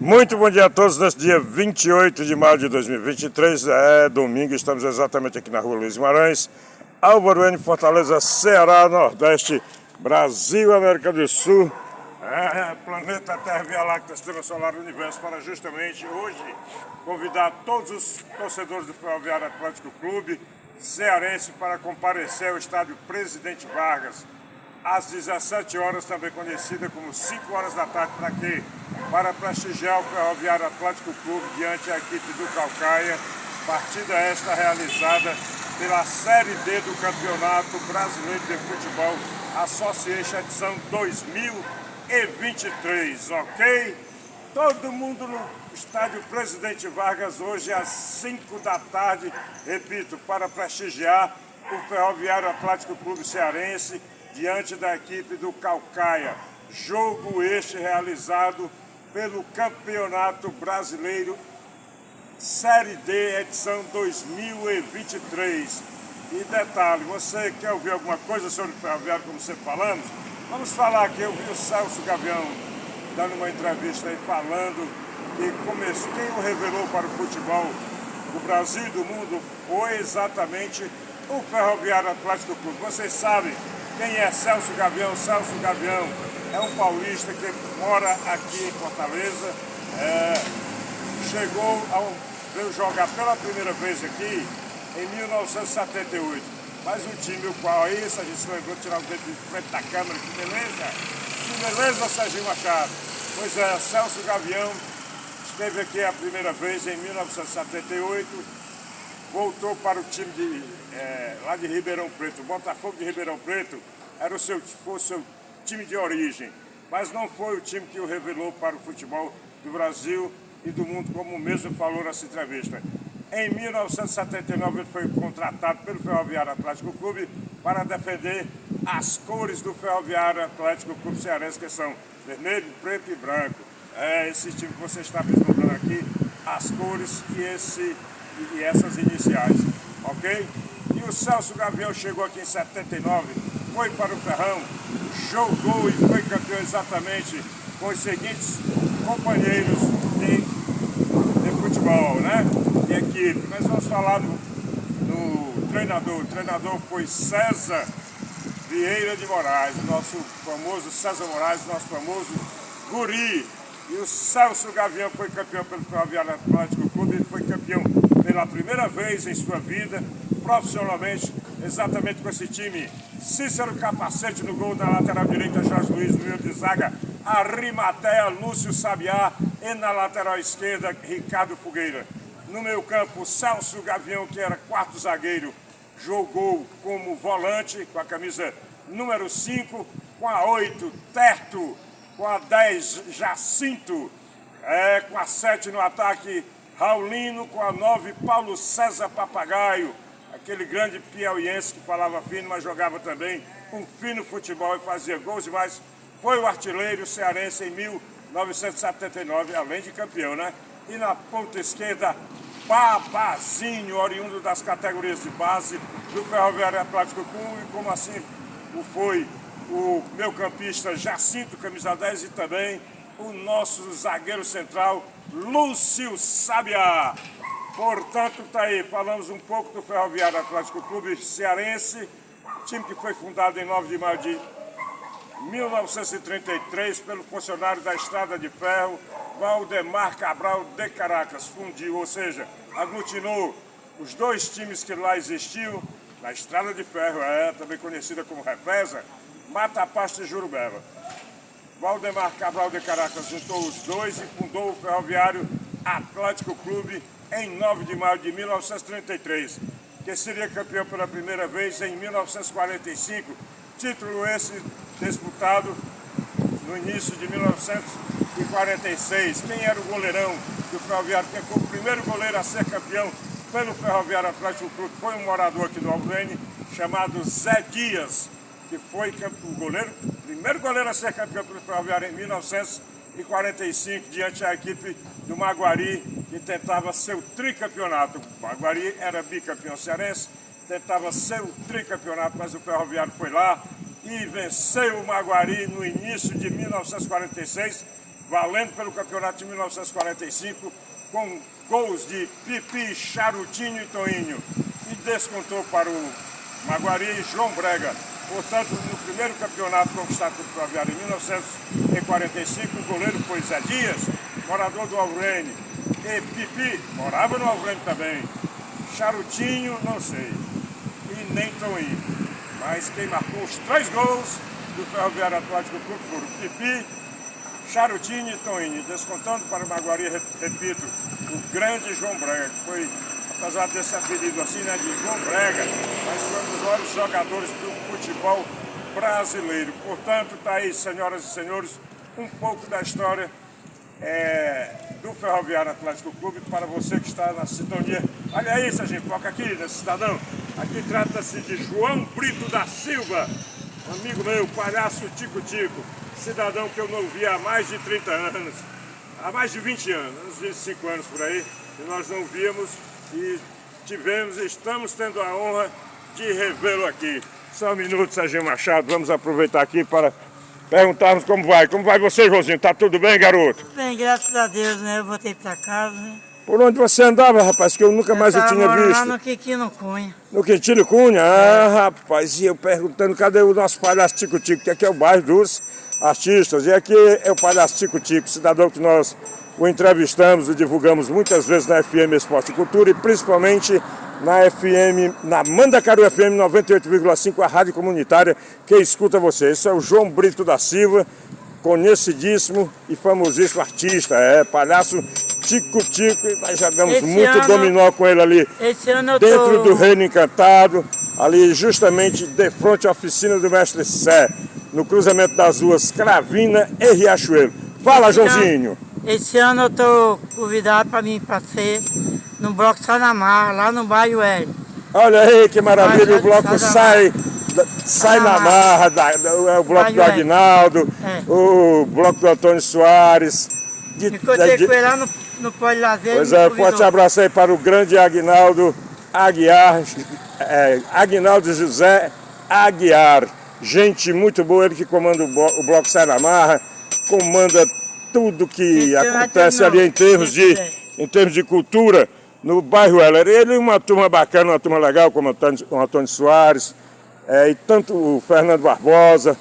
Muito bom dia a todos nesse dia 28 de maio de 2023, é domingo, estamos exatamente aqui na rua Luiz Guimarães, Álvaro N, Fortaleza, Ceará, Nordeste, Brasil, América do Sul, planeta Terra, Via Láctea, Sistema Solar, Universo, para justamente hoje convidar todos os torcedores do Ferroviário Atlântico Clube cearense para comparecer ao estádio Presidente Vargas, às 17 horas, também conhecida como 5 horas da tarde, para quê? Para prestigiar o Ferroviário Atlântico Clube diante da equipe do Caucaia, partida esta realizada pela Série D do Campeonato Brasileiro de Futebol Association, edição 2023, ok? Todo mundo no estádio Presidente Vargas hoje às 5 da tarde, repito, para prestigiar o Ferroviário Atlântico Clube Cearense diante da equipe do Caucaia. Jogo este realizado pelo Campeonato Brasileiro Série D, edição 2023. E detalhe, você quer ouvir alguma coisa sobre o Ferroviário, como sempre falamos? Vamos falar aqui, eu vi o Celso Gavião dando uma entrevista aí falando que quem o revelou para o futebol do Brasil e do mundo foi exatamente o Ferroviário Atlântico Clube. Vocês sabem quem é Celso Gavião? Celso Gavião é um paulista que mora aqui em Fortaleza, veio jogar pela primeira vez aqui em 1978. Mas o time, o qual aí, a gente se lembrou de tirar o dedo de frente da câmera, que beleza! Que beleza, Serginho Machado! Pois é, Celso Gavião esteve aqui a primeira vez em 1978, voltou para o time lá de Ribeirão Preto, o Botafogo de Ribeirão Preto, foi o seu time de origem, mas não foi o time que o revelou para o futebol do Brasil e do mundo, como mesmo falou nessa entrevista. Em 1979 ele foi contratado pelo Ferroviário Atlântico Clube para defender as cores do Ferroviário Atlântico Clube Cearense, que são vermelho, preto e branco. É esse time que você está vislumbrando aqui, as cores e essas iniciais, ok? E o Celso Gavião chegou aqui em 79, foi para o Ferrão, jogou e foi campeão exatamente com os seguintes companheiros de futebol, né? De equipe. Mas vamos falar no treinador. O treinador foi César Vieira de Moraes, nosso famoso César Moraes, nosso famoso guri. E o Celso Gavião foi campeão pelo Ferroviário Atlântico Clube, ele foi campeão pela primeira vez em sua vida, profissionalmente, exatamente com esse time. Cícero Capacete no gol, na lateral direita, Jorge Luiz, no meio de zaga, Arimatea, Lúcio Sabiá, e na lateral esquerda, Ricardo Fogueira. No meio campo, Celso Gavião, que era quarto zagueiro, jogou como volante, com a camisa número 5, com a 8, Terto, com a 10, Jacinto, com a 7 no ataque, Raulino, com a 9, Paulo César Papagaio, aquele grande piauiense que falava fino, mas jogava também um fino futebol e fazia gols demais. Foi o artilheiro cearense em 1979, além de campeão, né? E na ponta esquerda, Babazinho, oriundo das categorias de base do Ferroviário Atlântico Clube, como assim foi o meu campista Jacinto, camisa 10, e também o nosso zagueiro central, Lúcio Sabiá. Portanto, tá aí, falamos um pouco do Ferroviário Atlântico Clube Cearense, time que foi fundado em 9 de maio de 1933 pelo funcionário da Estrada de Ferro, Valdemar Cabral de Caracas. Fundiu, ou seja, aglutinou os dois times que lá existiam, na Estrada de Ferro, também conhecida como Refesa, Mata Pasto e Jurubeba. Valdemar Cabral de Caracas juntou os dois e fundou o Ferroviário Atlântico Clube em 9 de maio de 1933, que seria campeão pela primeira vez em 1945, título esse disputado no início de 1946. Quem era o goleirão do Ferroviário? Quem foi o primeiro goleiro a ser campeão pelo Ferroviário Atlântico Clube? Foi um morador aqui do Alvene, chamado Zé Dias, que foi o primeiro goleiro a ser campeão pelo Ferroviário em 1945, diante da equipe do Maguari, que tentava seu tricampeonato. O Maguari era bicampeão cearense, tentava seu tricampeonato, mas o Ferroviário foi lá e venceu o Maguari no início de 1946 valendo pelo campeonato de 1945, com gols de Pipi, Charutinho e Toinho. E descontou para o Maguari e João Brega. Portanto, no primeiro campeonato conquistado pelo Ferroviário em 1945, o goleiro foi Zé Dias, morador do Alvrene. E Pipi morava no Alvrene também. Charutinho, não sei. E nem Toinho. Mas quem marcou os 3 gols do Ferroviário Atlético Clube foram Pipi, Charutinho e Toinho. Descontando para o Maguari, repito, o grande João Brega, que foi, apesar desse apelido assim, né, de João Brega, mas foi um dos maiores jogadores do futebol brasileiro. Portanto, está aí, senhoras e senhores, um pouco da história do Ferroviário Atlético Clube para você que está na sintonia. Olha aí, Serginho, foca aqui nesse cidadão. Aqui trata-se de João Brito da Silva, amigo meu, palhaço Tico-Tico, cidadão que eu não via há mais de 30 anos, há mais de 20 anos, uns 25 anos por aí, e nós não víamos e tivemos, estamos tendo a honra de revê-lo aqui. Só um minuto, Serginho Machado, vamos aproveitar aqui para perguntarmos como vai. Como vai você, Joãozinho? Tá tudo bem, garoto? Bem, graças a Deus, né? Eu voltei pra casa, né? Por onde você andava, rapaz, que eu nunca mais eu tinha visto? Lá no Quintino Cunha. No Quintino Cunha? Rapaz, e eu perguntando, cadê o nosso palhaço Tico-Tico, que aqui é o bairro dos artistas, e aqui é o palhaço Tico-Tico, cidadão que nós o entrevistamos e divulgamos muitas vezes na FM Esporte e Cultura, e principalmente na FM, na Mandacaru FM 98,5, a rádio comunitária que escuta você. Esse é o João Brito da Silva, conhecidíssimo e famosíssimo artista, palhaço Tico-Tico, e nós jogamos muito dominó com ele ali dentro do Reino Encantado, ali justamente de frente à oficina do Mestre Sé, no cruzamento das ruas Cravina e Riachuelo. Fala, Joãozinho! Esse ano eu tô convidado para mim ser no Bloco Sanamar, lá no bairro Hélio. Olha aí que maravilha, o bloco sai na marra, o bloco do Aguinaldo, o bloco do Antônio Soares. Encontrei com ele lá no Pode Lazer. Pois é, forte abraço aí para o grande Aguinaldo Aguiar, Aguinaldo José Aguiar. Gente muito boa, ele que comanda o bloco Sai na Marra, comanda tudo que acontece ali em termos de cultura no bairro Heller. Ele é uma turma bacana, uma turma legal, como o Antônio Soares, e tanto o Fernando Barbosa,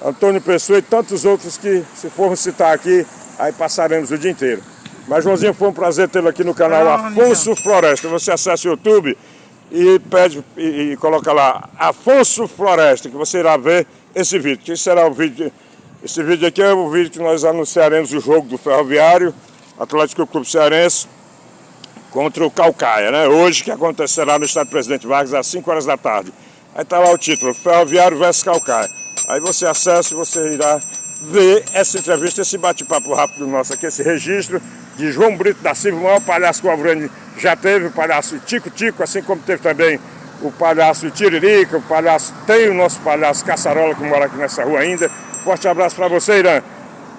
Antônio Pessoa e tantos outros que, se formos citar aqui, aí passaremos o dia inteiro. Mas, Joãozinho, foi um prazer tê-lo aqui no canal Afonso Floresta. Você acessa o YouTube e pede e coloca lá Afonso Floresta, que você irá ver esse vídeo. Que será o vídeo? Esse vídeo aqui é o vídeo que nós anunciaremos o jogo do Ferroviário Atlético Clube Cearense contra o Caucaia, né? Hoje, que acontecerá no Estádio Presidente Vargas às 5 horas da tarde. Aí está lá o título, Ferroviário vs Caucaia. Aí você acessa e você irá ver essa entrevista, esse bate-papo rápido nosso aqui, esse registro de João Brito da Silva, o maior palhaço que o Alvrene já teve, o palhaço Tico-Tico, assim como teve também o palhaço Tiririca, tem o nosso palhaço Caçarola, que mora aqui nessa rua ainda. Forte abraço para você, Irã.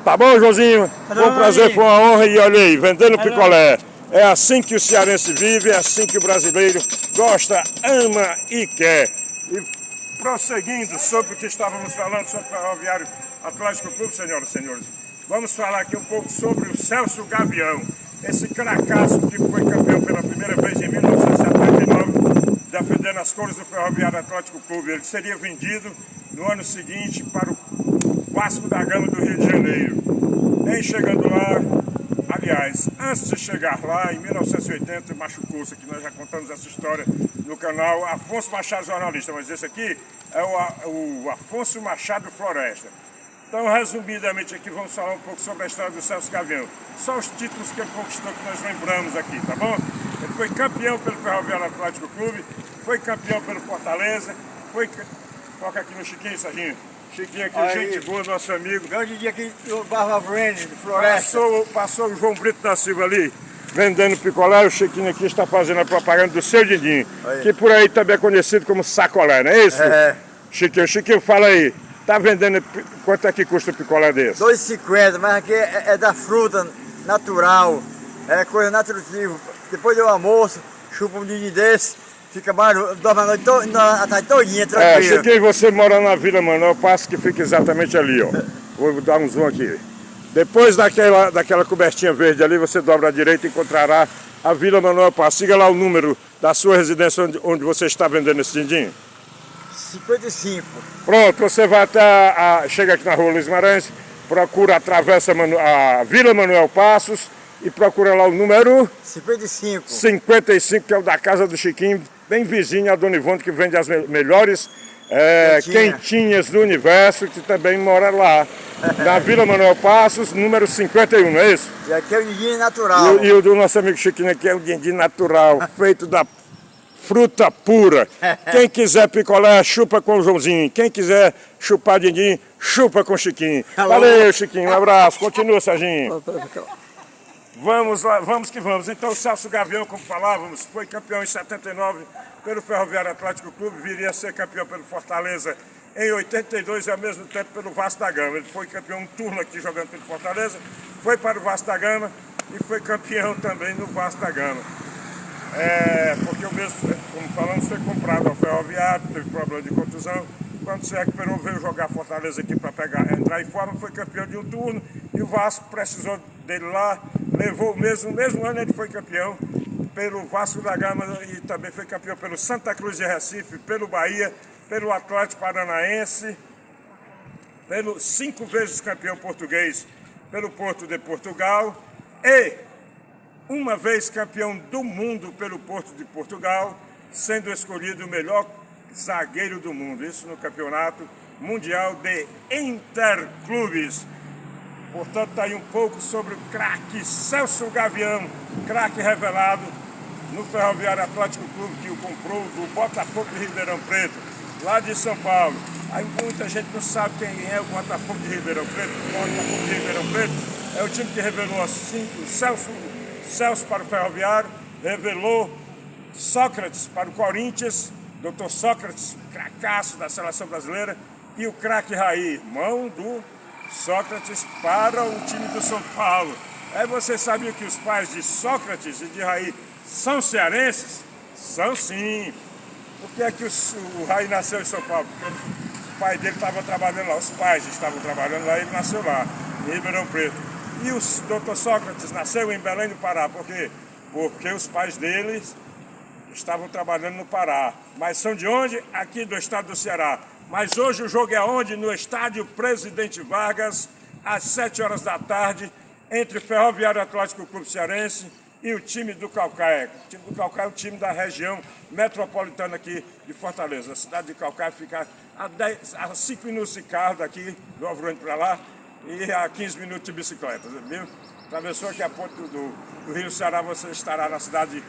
Tá bom, Joãozinho? Foi um prazer, foi uma honra, e olha aí, vendendo picolé. É assim que o cearense vive, é assim que o brasileiro gosta, ama e quer. E prosseguindo sobre o que estávamos falando sobre o Ferroviário Atlético Clube, senhoras e senhores, vamos falar aqui um pouco sobre o Celso Gavião, esse cracaço que foi campeão pela primeira vez em 1979, defendendo as cores do Ferroviário Atlético Clube. Ele seria vendido no ano seguinte para o Vasco da Gama do Rio de Janeiro. Nem chegando lá, aliás, antes de chegar lá, em 1980, machucou-se, que nós já contamos essa história no canal Afonso Machado Jornalista, mas esse aqui é o Afonso Machado Floresta. Então, resumidamente aqui, vamos falar um pouco sobre a história do Celso Gavião. Só os títulos que ele conquistou que nós lembramos aqui, tá bom? Ele foi campeão pelo Ferroviário Atlético Clube, foi campeão pelo Fortaleza, foca aqui no Chiquinho, Serginho. Chiquinho aqui, aí, gente boa, nosso amigo. Grande dia aqui do Barro Alvrene, do Floresta. Passou o João Brito da Silva ali, vendendo picolé. O Chiquinho aqui está fazendo a propaganda do seu Didinho, que por aí também é conhecido como sacolé, não é isso? É. Chiquinho, fala aí. Tá vendendo, quanto é que custa o picolé desse? R$2,50, mas aqui é da fruta natural, é coisa nutritiva. Depois do almoço, chupa um dia desse, fica barulho, dorme a noite a tarde todinha, tranquilo. Chiquinho, você mora na Vila Manuel, passo que fica exatamente ali, ó. Vou dar um zoom aqui. Depois daquela cobertinha verde ali, você dobra à direita e encontrará a Vila Manuel Passos. Siga lá o número da sua residência onde você está vendendo esse din-din. 55. Pronto, você vai chega aqui na rua Luiz Maranhão, procura a Vila Manuel Passos e procura lá o número 55. 55, que é o da casa do Chiquinho, bem vizinho a Dona Ivone, que vende as melhores quentinhas do universo, que também mora lá. Na Vila Manuel Passos, número 51, não é isso? E aqui é o din-din natural. E o do nosso amigo Chiquinho aqui é o din-din natural, feito da fruta pura. Quem quiser picolé, chupa com o Joãozinho. Quem quiser chupar din-din, chupa com o Chiquinho. Valeu, Chiquinho, um abraço. Continua, Serginho. Vamos lá, vamos que vamos. Então o Celso Gavião, como falávamos, foi campeão em 79 pelo Ferroviário Atlético Clube, viria a ser campeão pelo Fortaleza em 82 e ao mesmo tempo pelo Vasco da Gama. Ele foi campeão um turno aqui jogando pelo Fortaleza, foi para o Vasco da Gama e foi campeão também no Vasco da Gama. Porque o mesmo, como falamos, foi comprado ao Ferroviário, teve problema de contusão. Quando se recuperou, veio jogar Fortaleza aqui para entrar em forma, foi campeão de um turno e o Vasco precisou dele lá, levou o mesmo ano ele foi campeão pelo Vasco da Gama e também foi campeão pelo Santa Cruz de Recife, pelo Bahia, pelo Atlético Paranaense, pelo 5 vezes campeão português pelo Porto de Portugal e uma vez campeão do mundo pelo Porto de Portugal, sendo escolhido o melhor zagueiro do mundo, isso no Campeonato Mundial de Interclubes. Portanto, está aí um pouco sobre o craque Celso Gavião, craque revelado no Ferroviário Atlético Clube, que o comprou do Botafogo de Ribeirão Preto, lá de São Paulo. Aí muita gente não sabe quem é o Botafogo de Ribeirão Preto. O Botafogo de Ribeirão Preto é o time que revelou assim, o Celso para o Ferroviário, revelou Sócrates para o Corinthians, Dr. Sócrates, cracaço da seleção brasileira, e o craque Raí, irmão do Sócrates, para o time do São Paulo. Aí você sabia que os pais de Sócrates e de Raí são cearenses? São sim. Por que é que o Raí nasceu em São Paulo? Porque o pai dele estava trabalhando lá, os pais estavam trabalhando lá, ele nasceu lá, em Ribeirão Preto. E o Dr. Sócrates nasceu em Belém do Pará, por quê? Porque os pais deles estavam trabalhando no Pará. Mas são de onde? Aqui do estado do Ceará. Mas hoje o jogo é onde? No estádio Presidente Vargas, às 7 horas da tarde, entre o Ferroviário Atlético Clube Cearense e o time do Caucaia. O time do Caucaia é o time da região metropolitana aqui de Fortaleza. A cidade de Caucaia fica a 5 minutos de carro daqui, do Alvorante para lá, e a 15 minutos de bicicleta, viu? Atravessou aqui a ponte do Rio Ceará, você estará na cidade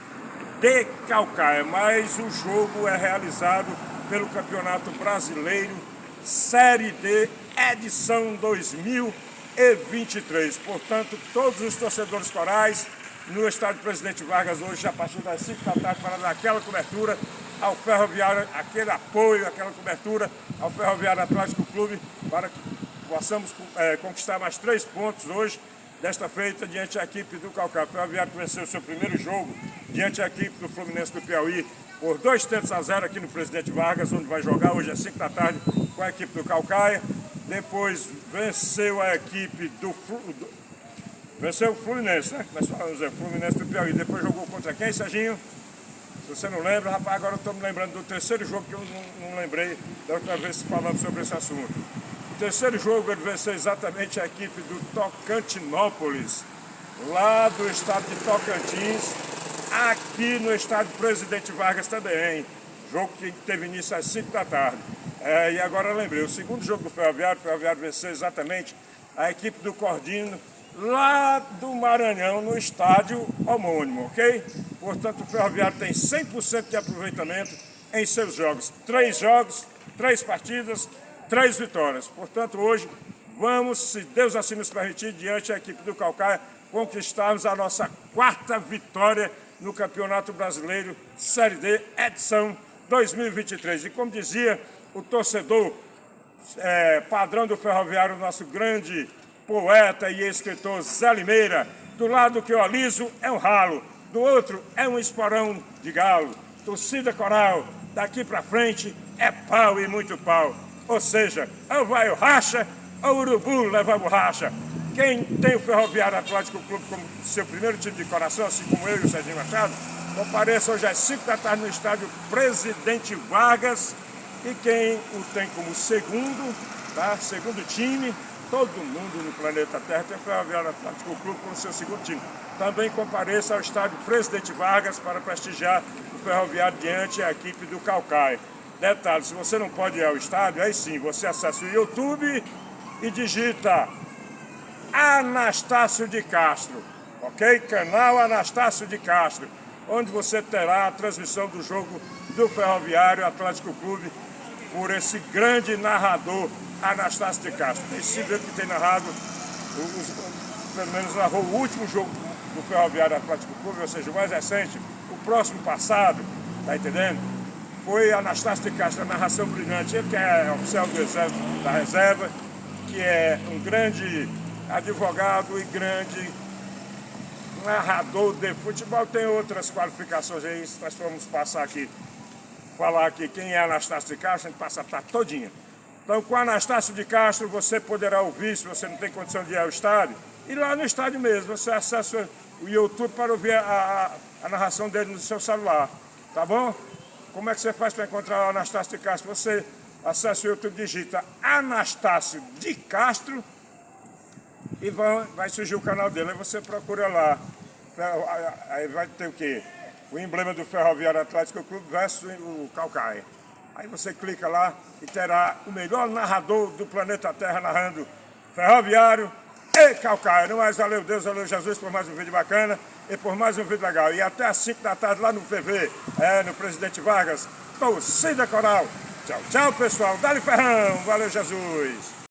de Caucaia. Mas o jogo é realizado pelo Campeonato Brasileiro Série D, edição 2023. Portanto, todos os torcedores corais no estádio Presidente Vargas hoje, a partir das 5 da tarde, para dar aquela cobertura ao Ferroviário, aquele apoio, aquela cobertura ao Ferroviário Atlético Clube, para que possamos conquistar mais 3 pontos hoje, desta feita, diante da equipe do Caucaia. O Ferroviário venceu o seu primeiro jogo diante da equipe do Fluminense do Piauí por 2-0 aqui no Presidente Vargas, onde vai jogar hoje às 5 da tarde com a equipe do Caucaia. Depois venceu a equipe venceu o Fluminense, né? Nós falamos, Fluminense do Piauí. Depois jogou contra quem, Serginho? Se você não lembra, rapaz, agora eu estou me lembrando do terceiro jogo que eu não lembrei da outra vez que falamos sobre esse assunto. O terceiro jogo ele venceu exatamente a equipe do Tocantinópolis, lá do estado de Tocantins, aqui no estádio Presidente Vargas também. Jogo que teve início às 5 da tarde. E agora eu lembrei, o segundo jogo do Ferroviário, o Ferroviário venceu exatamente a equipe do Cordino, lá do Maranhão, no estádio homônimo, ok? Portanto, o Ferroviário tem 100% de aproveitamento em seus jogos. 3 jogos, 3 partidas, 3 vitórias. Portanto, hoje, vamos, se Deus assim nos permitir, diante da equipe do Caucaia, conquistarmos a nossa 4ª vitória no Campeonato Brasileiro Série D, edição 2023. E como dizia o torcedor padrão do Ferroviário, nosso grande poeta e escritor Zé Limeira, do lado que eu aliso é um ralo, do outro é um esporão de galo. Torcida coral, daqui pra frente é pau e muito pau. Ou seja, ou vai o racha, ou o urubu leva a borracha. Quem tem o Ferroviário Atlético Clube como seu primeiro time de coração, assim como eu e o Serginho Machado, compareça hoje às 5 da tarde no estádio Presidente Vargas. E quem o tem como segundo, tá? Segundo time, todo mundo no planeta Terra tem o Ferroviário Atlético Clube como seu segundo time. Também compareça ao estádio Presidente Vargas para prestigiar o Ferroviário diante a equipe do Caucaia. Detalhe, se você não pode ir ao estádio, aí sim, você acessa o YouTube e digita Anastácio de Castro, ok? Canal Anastácio de Castro, onde você terá a transmissão do jogo do Ferroviário Atlético Clube por esse grande narrador, Anastácio de Castro. Esse que tem narrado, pelo menos narrou o último jogo do Ferroviário Atlético Clube, ou seja, o mais recente, o próximo passado, tá entendendo? Foi Anastácio de Castro, a narração brilhante. Ele que é oficial do Exército da Reserva, que é um grande advogado e grande narrador de futebol. Tem outras qualificações aí, se nós formos passar aqui, falar aqui quem é Anastácio de Castro, a gente passa a tarde todinha. Então, com Anastácio de Castro, você poderá ouvir, se você não tem condição de ir ao estádio, e lá no estádio mesmo, você acessa o YouTube para ouvir a narração dele no seu celular, tá bom? Como é que você faz para encontrar o Anastácio de Castro? Você acessa o YouTube, digita Anastácio de Castro e vai surgir o canal dele. Aí você procura lá. Aí vai ter o quê? O emblema do Ferroviário Atlético Clube versus o Caucaia. Aí você clica lá e terá o melhor narrador do planeta Terra narrando Ferroviário e Caucaia. No mais, valeu Deus, valeu Jesus por mais um vídeo bacana e por mais um vídeo legal. E até às 5 da tarde lá no TV, no Presidente Vargas, torcida coral. Tchau, tchau pessoal. Dali Ferrão, valeu Jesus.